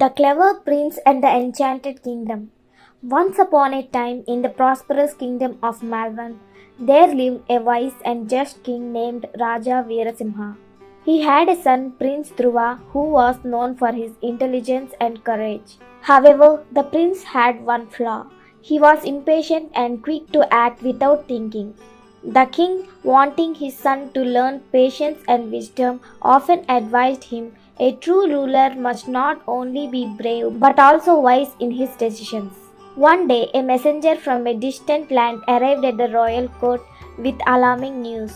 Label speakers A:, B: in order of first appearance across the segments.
A: The Clever Prince and the Enchanted Kingdom. Once upon a time, in the prosperous kingdom of Malvan, there lived a wise and just king named Raja Veerasimha. He had a son, Prince Dhruva, who was known for his intelligence and courage. However, the prince had one flaw. He was impatient and quick to act without thinking. The king, wanting his son to learn patience and wisdom, often advised him a true ruler must not only be brave but also wise in his decisions. One day, a messenger from a distant land arrived at the royal court with alarming news.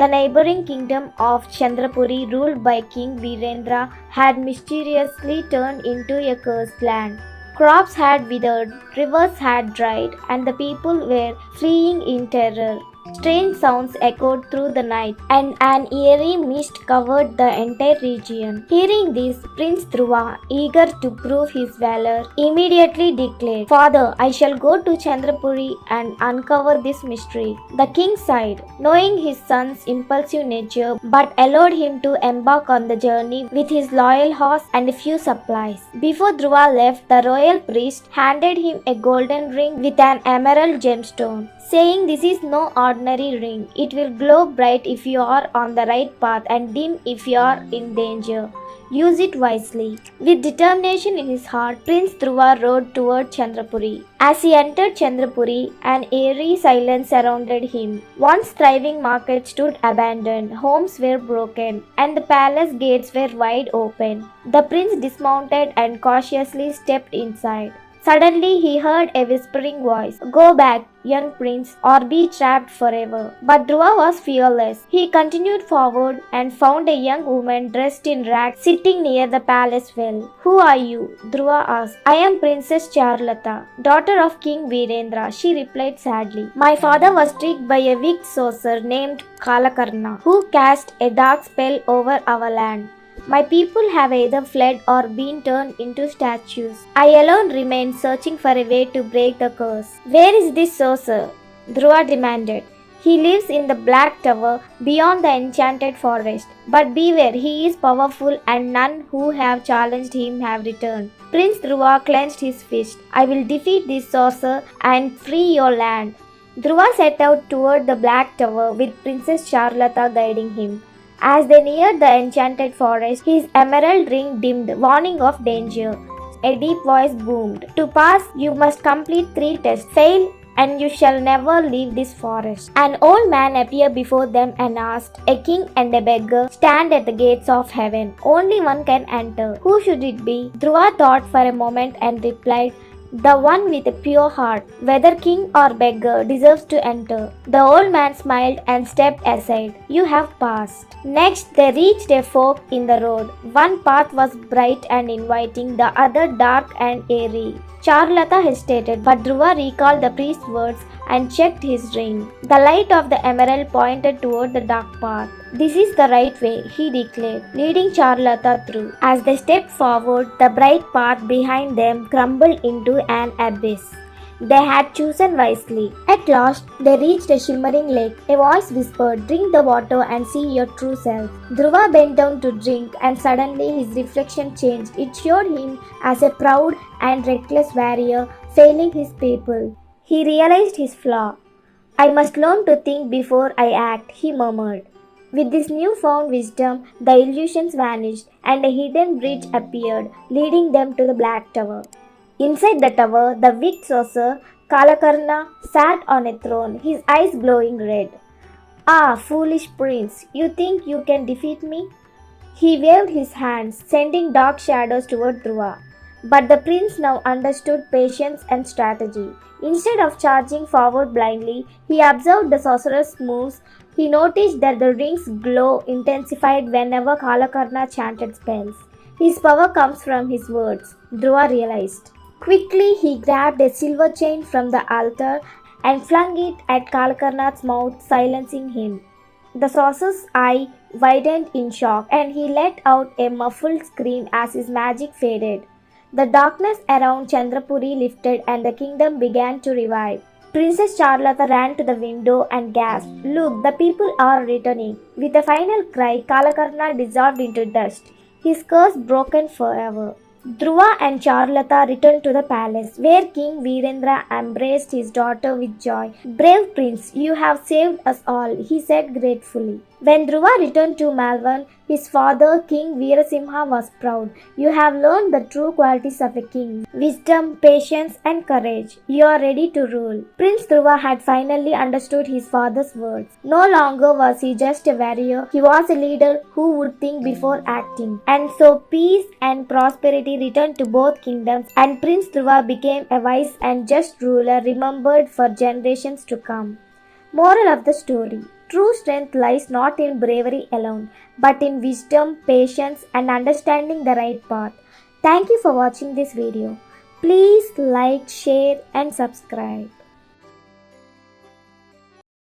A: The neighboring kingdom of Chandrapuri, ruled by King Virendra, had mysteriously turned into a cursed land. Crops had withered, rivers had dried, and the people were fleeing in terror. Strange sounds echoed through the night, and an eerie mist covered the entire region. Hearing this, Prince Dhruva, eager to prove his valor, immediately declared, "Father, I shall go to Chandrapuri and uncover this mystery." The king sighed, knowing his son's impulsive nature, but allowed him to embark on the journey with his loyal horse and a few supplies. Before Dhruva left, the royal priest handed him a golden ring with an emerald gemstone, saying, "This is no ordinary ring. It will glow bright if you are on the right path and dim if you are in danger. Use it wisely." With determination in his heart, Prince Dhruva rode toward Chandrapuri. As he entered Chandrapuri, an eerie silence surrounded him. Once thriving markets stood abandoned, homes were broken, and the palace gates were wide open. The prince dismounted and cautiously stepped inside. Suddenly he heard a whispering voice, "Go back, young prince, or be trapped forever." But Dhruva was fearless. He continued forward and found a young woman dressed in rags sitting near the palace well. "Who are you?" Dhruva asked. "I am Princess Charlata, daughter of King Virendra," she replied sadly. "My father was tricked by a wicked sorcerer named Kalakarna, who cast a dark spell over our land. My people have either fled or been turned into statues. I alone remain searching for a way to break the curse." "Where is this sorcerer?" Dhruva demanded. "He lives in the Black Tower beyond the Enchanted Forest. But beware, he is powerful and none who have challenged him have returned." Prince Dhruva clenched his fist. "I will defeat this sorcerer and free your land." Dhruva set out toward the Black Tower with Princess Charlata guiding him. As they neared the enchanted forest, his emerald ring dimmed, warning of danger. A deep voice boomed, "To pass, you must complete 3 tests. Fail, and you shall never leave this forest." An old man appeared before them and asked, "A king and a beggar stand at the gates of heaven. Only one can enter. Who should it be?" Dhruva thought for a moment and replied, "The one with a pure heart. Whether king or beggar deserves to enter." The old man smiled and stepped aside. "You have passed." Next, they reached a fork in the road. One path was bright and inviting, the other dark and airy. Charlata hesitated, but Dhruva recalled the priest's words and checked his ring. The light of the emerald pointed toward the dark path. "This is the right way," he declared, leading Charlata through. As they stepped forward, the bright path behind them crumbled into an abyss. They had chosen wisely. At last, they reached a shimmering lake. A voice whispered, "Drink the water and see your true self." Dhruva bent down to drink, and suddenly his reflection changed. It showed him as a proud and reckless warrior failing his people. He realized his flaw. "I must learn to think before I act," he murmured. With this newfound wisdom, the illusions vanished, and a hidden bridge appeared, leading them to the Black Tower. Inside the tower, the wicked sorcerer Kalakarna sat on a throne, his eyes glowing red. "Ah, foolish prince, you think you can defeat me?" He waved his hands, sending dark shadows toward Dhruva. But the prince now understood patience and strategy. Instead of charging forward blindly, he observed the sorcerer's moves. He noticed that the ring's glow intensified whenever Kalakarna chanted spells. His power comes from his words, Dhruva realized. Quickly, he grabbed a silver chain from the altar and flung it at Kalakarna's mouth, silencing him. The sorcerer's eye widened in shock, and he let out a muffled scream as his magic faded. The darkness around Chandrapuri lifted, and the kingdom began to revive. Princess Charlata ran to the window and gasped, "Look, the people are returning." With a final cry, Kalakarna dissolved into dust, his curse broken forever. Dhruva and Charlata returned to the palace, where King Virendra embraced his daughter with joy. "Brave prince, you have saved us all," he said gratefully. When Dhruva returned to Malvan, his father, King Veerasimha, was proud. "You have learned the true qualities of a king: wisdom, patience, and courage. You are ready to rule." Prince Dhruva had finally understood his father's words. No longer was he just a warrior, he was a leader who would think before acting. And so peace and prosperity returned to both kingdoms, and Prince Dhruva became a wise and just ruler remembered for generations to come. Moral of the story: true strength lies not in bravery alone, but in wisdom, patience, and understanding the right path. Thank you for watching this video. Please like, share, and subscribe.